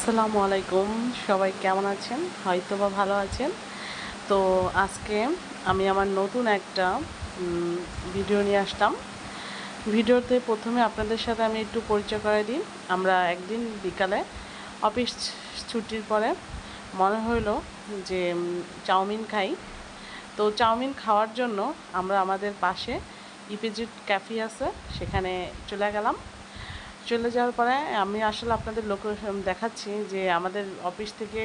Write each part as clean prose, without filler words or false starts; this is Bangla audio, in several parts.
আসসালামু আলাইকুম। সবাই কেমন আছেন? হয়তোবা ভালো আছেন। তো আজকে আমি আমার নতুন একটা ভিডিও নিয়ে আসলাম। ভিডিওতে প্রথমে আপনাদের সাথে আমি একটু পরিচয় করাই দিই। আমরা একদিন বিকালে অফিস ছুটির পরে মনে হইলো যে চাউমিন খাই। তো চাউমিন খাওয়ার জন্য আমরা আমাদের পাশে ইপিজেড ক্যাফে আছে, সেখানে চলে গেলাম। চলে যাওয়ার পরে আমি আসলে আপনাদের লোকেশন দেখাচ্ছি যে আমাদের অফিস থেকে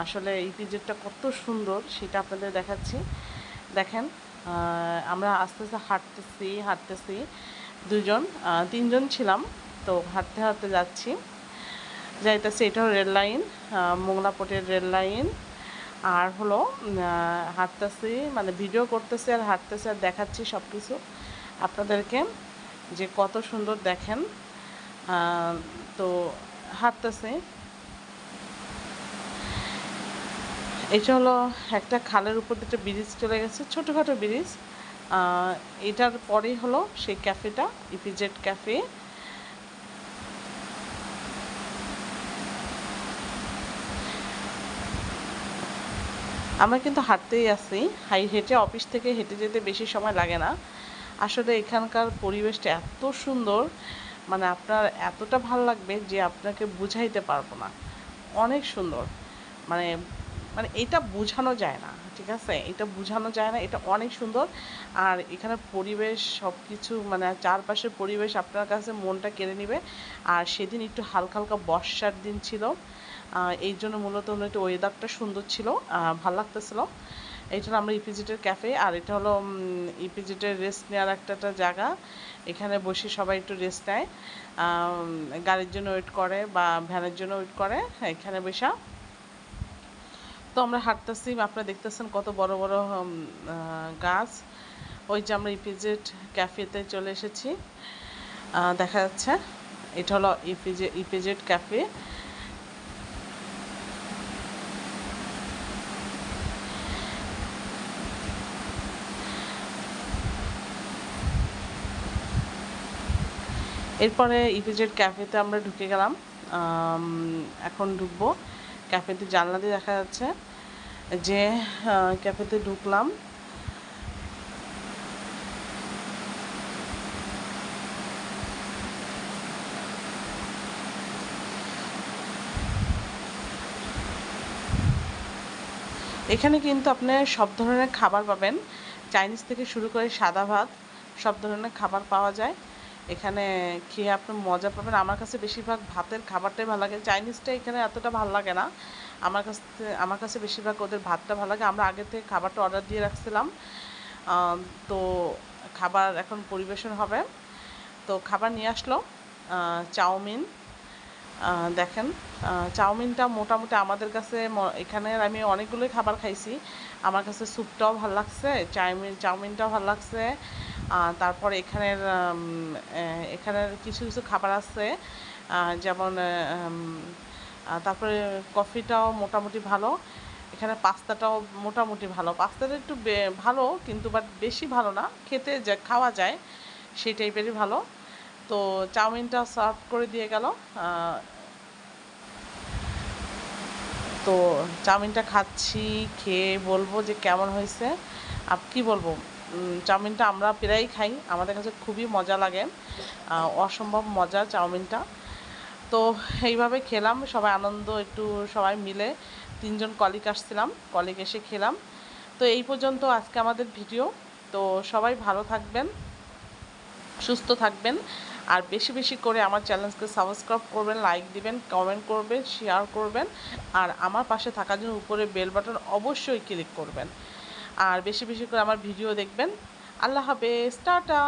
আসলে ইপিজেডটা কত সুন্দর সেটা আপনাদের দেখাচ্ছি। দেখেন, আমরা আস্তে আস্তে হাঁটতেছি তিনজন ছিলাম। তো হাঁটতে হাঁটতে যাইতেছি। এটাও রেল লাইন, মোংলাপটের রেল লাইন। আর হলো হাঁটতেছি, মানে ভিডিও করতেছি আর হাঁটতেছি আর দেখাচ্ছি সব কিছু আপনাদেরকে যে কত সুন্দর দেখেন। তো হাঁটতেছি। এটা হলো একটা খালের উপর দিয়ে একটা ব্রিজ চলে গেছে, ছোটোখাটো ব্রিজ। এটার পরেই হলো সেই ক্যাফেটা, ইপিজেড ক্যাফে। আমরা কিন্তু হাঁটতেই আছি, হেঁটে অফিস থেকে হেঁটে যেতে বেশি সময় লাগে না। আসলে এখানকার পরিবেশটা এত সুন্দর, মানে আপনার এতটা ভালো লাগবে যে আপনাকে বুঝাইতে পারবো না। অনেক সুন্দর, মানে মানে এটা বোঝানো যায় না, ঠিক আছে? এটা বোঝানো যায় না, এটা অনেক সুন্দর। আর এখানে পরিবেশ সব কিছু, মানে চারপাশের পরিবেশ আপনার কাছে মনটা কেড়ে নেবে। আর সেদিন একটু হালকা হালকা বর্ষার দিন ছিল, এই জন্য মূলত একটু ওয়েদারটা সুন্দর ছিল, ভালো লাগতেছিল। এই জন্য আমরা ইপিজেডের ক্যাফে, আর এটা হলো ইপিজেডের রেস্ট নেওয়ার একটা জায়গা। এখানে বসে সবাই একটু রেস্ট নেয়, গাড়ির জন্য ওয়েট করে বা ভ্যানের জন্য ওয়েট করে এখানে বসা। তো আমরা হাঁটতেছি, আপনারা দেখতেছেন কত বড় বড় গাছ। ওই যে আমরা ইপিজেড ক্যাফেতে চলে এসেছি, দেখা যাচ্ছে এটা হলো ইপিজেড ক্যাফে। এরপরে ইপিজেড ক্যাফেতে আমরা ঢুকে গেলাম। এখন ঢুকবো। ক্যাফেতে জানলা দিয়ে দেখা যাচ্ছে যে ক্যাফেতে ঢুকলাম। এখানে কিন্তু আপনি সব ধরনের খাবার পাবেন, চাইনিজ থেকে শুরু করে সাদা ভাত, সব ধরনের খাবার পাওয়া যায়। এখানে খেয়ে আপনি মজা পাবেন। আমার কাছে বেশিরভাগ ভাতের খাবারটাই ভালো লাগে, চাইনিজটা এখানে এতটা ভালো লাগে না। আমার কাছে বেশিরভাগ ওদের ভাতটা ভালো লাগে। আমরা আগে থেকে খাবারটা অর্ডার দিয়ে রাখছিলাম। তো খাবার এখন পরিবেশন হবে। তো খাবার নিয়ে আসলো চাউমিন। দেখেন, চাউমিনটা মোটামুটি আমাদের কাছে, এখানের আমি অনেকগুলোই খাবার খাইছি, আমার কাছে স্যুপটাও ভালো লাগছে, চাউমিনটাও ভালো লাগছে। তারপরে এখানের কিছু কিছু খাবার আছে, যেমন তারপরে কফিটাও মোটামুটি ভালো। এখানে পাস্তাটাও মোটামুটি ভালো, পাস্তাটা একটু ভালো কিন্তু বাট বেশি ভালো না, খেতে যা খাওয়া যায় সেই টাইপেরই ভালো। তো চাউমিনটা সার্ভ করে দিয়ে গেল। তো চাউমিনটা খাচ্ছি, খেয়ে বলবো যে কেমন হয়েছে। কি বলবো, চাউমিনটা আমরা প্রায়ই খাই, আমাদের কাছে খুবই মজা লাগে, অসম্ভব মজা চাউমিনটা। তো এইভাবে খেলাম, সবাই আনন্দ, একটু সবাই মিলে, তিনজন কলিগ আসছিলাম, কলিগ এসে খেলাম। তো এই পর্যন্ত আজকে আমাদের ভিডিও। তো সবাই ভালো থাকবেন, সুস্থ থাকবেন, আর বেশি বেশি করে আমার চ্যানেলকে সাবস্ক্রাইব করবেন, লাইক দিবেন, কমেন্ট করবেন, শেয়ার করবেন, আর আমার পাশে থাকার জন্য উপরে বেল বাটন অবশ্যই ক্লিক করবেন, আর বেশি বেশি করে আমার ভিডিও দেখবেন। আল্লাহ হাফেজ, টাটা।